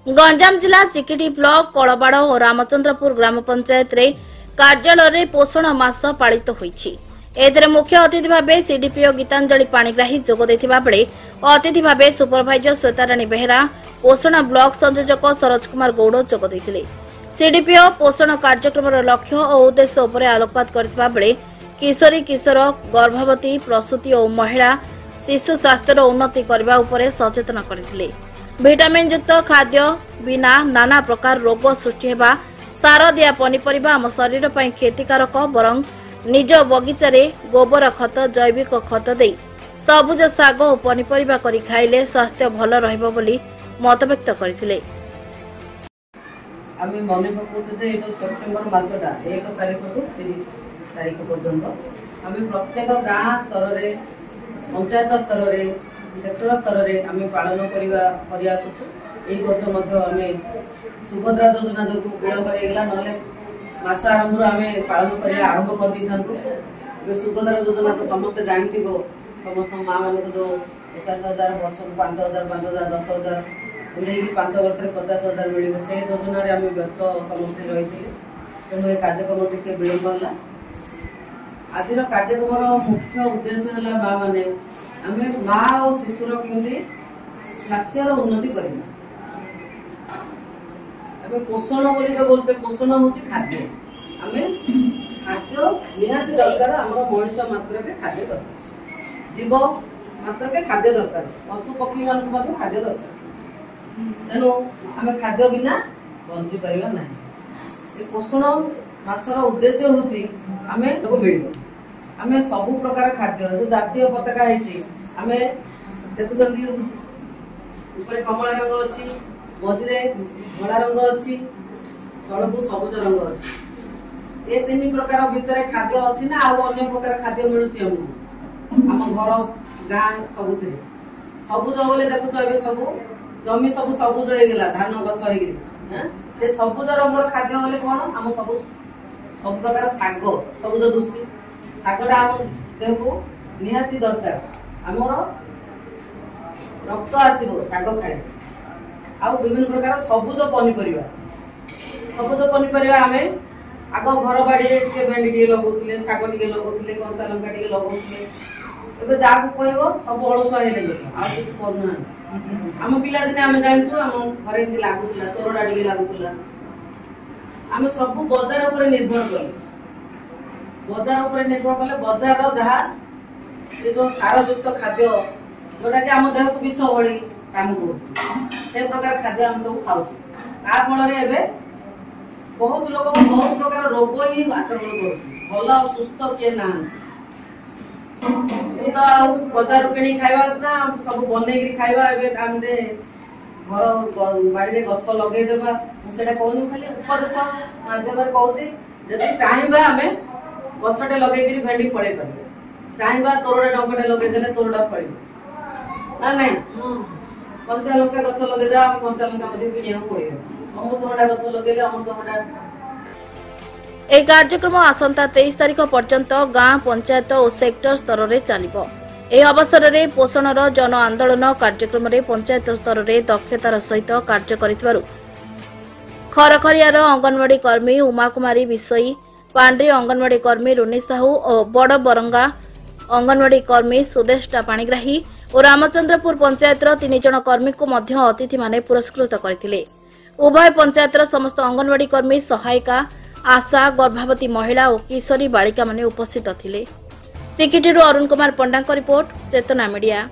गंजाम जिला चिकिटी ब्लॉक कलबाड़ और रामचंद्रपुर ग्राम पंचायत रे कार्यालय रे पोषण मास पालित होईछि। एथिरे मुख्य अतिथि भाबे सीडीपीओ गीतांजलि पाणिग्राही जोग देथिबा बेले अतिथि भाबे सुपरवाइजर श्वेताराणी बेहेरा, पोषण ब्लॉक संयोजक सरोज कुमार गौड़ जोग देथिले। सीडीपीओ पोषण कार्यक्रम लक्ष्य और उद्देश्य उपरे आलोकपात करथिबा बेले किशोरी किशोर, गर्भवती, प्रसूति और महिला शिशु स्वास्थ्यर उन्नति करबा उपरे सचेतन करथिले। विटामिन युक्त खाद्य बिना नाना प्रकार रोग सृष्टि हेबा, सार दिया पनीपरिबा आम शरीर पई क्षतिकारक, बरं निज बगीचारे गोबर खत, जैविक खत दे सबुज साग और पनीपरिबा करी खाइले स्वास्थ्य भल रहइबो बोली मत व्यक्त करथिले। आम्ही मने पकौते जे एतो सेप्टेम्बर मासटा 1 तारिख टू 30 तारिख पर्यंत आम्ही प्रत्येक गाँ स्तर रे, पंचायत स्तर रे, सेक्टर स्तर रे आम्ही पालन करी आसुछु। एई वर्ष मध्ये आम्ही सुभद्रा योजना जो विलंब हेगला नले मास आरंभ आम्ही पालन करी आरंभ कर दिथांतु। सुभद्रा योजना तो समस्त जानथिबो, समस्त माँ मान जो 50,000 वर्ष 5,000 5,000 10,000 उन्हें 5 वर्ष 50,000 मिल से योजना रे आम्ही व्यस्त समस्त रही। तेणु ये कार्यक्रम टिके विलंब होला। आज कार्यक्रम मुख्य उद्देश्य है माँ मैंने आम माँ और शिशुर केमती स्वास्थ्यर उन्नति करना। पोषण बोली जो बोलते पोषण हूँ खाद्य। आम खाद्य निहाती दरकार, आम मनीष मात्र के खाद्य दरकार, जीव मात्र के खाद्य दरकार, पशु पक्षी मान खाद्य दरकार। तेणु आम खाद्य बिना बंची पारिबा नहीं। पोषण मासर उद्देश्य हूँ आम सब मिल आम सबु प्रकार खाद्य जो जातीय पताका है देखुं ऊपर कमला रंग अच्छी, मझे धला रंग अच्छी, तलकू सबुज रंग अच्छी। ये 3 प्रकार भितर खाद्य अच्छी ना अन्य प्रकार खाद्य मिलूँ आम घर गाँ सब सबुज बोले देखुच ए सब जमी सब सबुज होगा धान गछ से सबुज रंगर खाद्य बोले कौन आम सब प्रकार शाग सबुज दुष्टि शागटा आम देह को निहाती दरकार। आमर रक्त आसो शाग खाए आ विभिन्न प्रकार सबुज पनीपरिया आम आग घर बाड़ी भेंडी टे लगौले, शाग टे लगौले, कंचा लंका टे लगौले। एबे जाकू कहबो सब अलसुआ हेले आ किछ करना। आम पिला दिने आम जानछु आम घरे एंती लागुतला, तोरडा टे लागुतला। आम सब बाजार ऊपर निर्भर कले, बाजार ऊपर निर्भर कले बाजार जहा ये जो सार युक्त खाद्य जोटा कि आम देह को विष भली काम कर प्रकार खाद्य आम सब खाऊ। ता फल बहुत लोग बहुत प्रकार रोग ही आक्रमण कर भल सुस्थ किए ना। तो बाजार किणी खाइबा ना सब बनई खाइबा आम घर बाड़ी गछ लगेदेबा मुझे कहूँ खाली उपदेश माध्यम कहूँ जदि चाहबा आम गछटे लगे भेंडी फल पार, चाहबा तोरडा डंकटे लगेदे तोरडा फल ना नहीं। कंचा लंका गछ लगे कंचा लंका किणा पड़े, अमृतभंडा गछ लगे अमृतभंडा। ए कार्यक्रम आसंता 23 तारिख पर्यंत गाँ पंचायत और सेक्टर स्तर में चलिबो। ए अवसर में पोषणर जन आंदोलन कार्यक्रम में पंचायत स्तर में दक्षतार सहित कार्य करितबारु खरखरियार अंगनवाड़ी कर्मी उमा कुमारी विषयी, पांड्री अंगनवाड़ी कर्मी रुनी साहू और बड़ बरंगा अंगनवाड़ी कर्मी सुदेष्टा पाणिग्राही और रामचंद्रपुर पंचायतर 3 जन कर्मी को मध्य अतिथि माने पुरस्कृत करथिले। उभय पंचायतर समस्त अंगनवाड़ी कर्मी, सहायिका, आशा, गर्भवती महिला और किशोरी बालिका माने उपस्थित थिले। चिकिटीरू अरुण कुमार पंडा रिपोर्ट, चेतना मीडिया।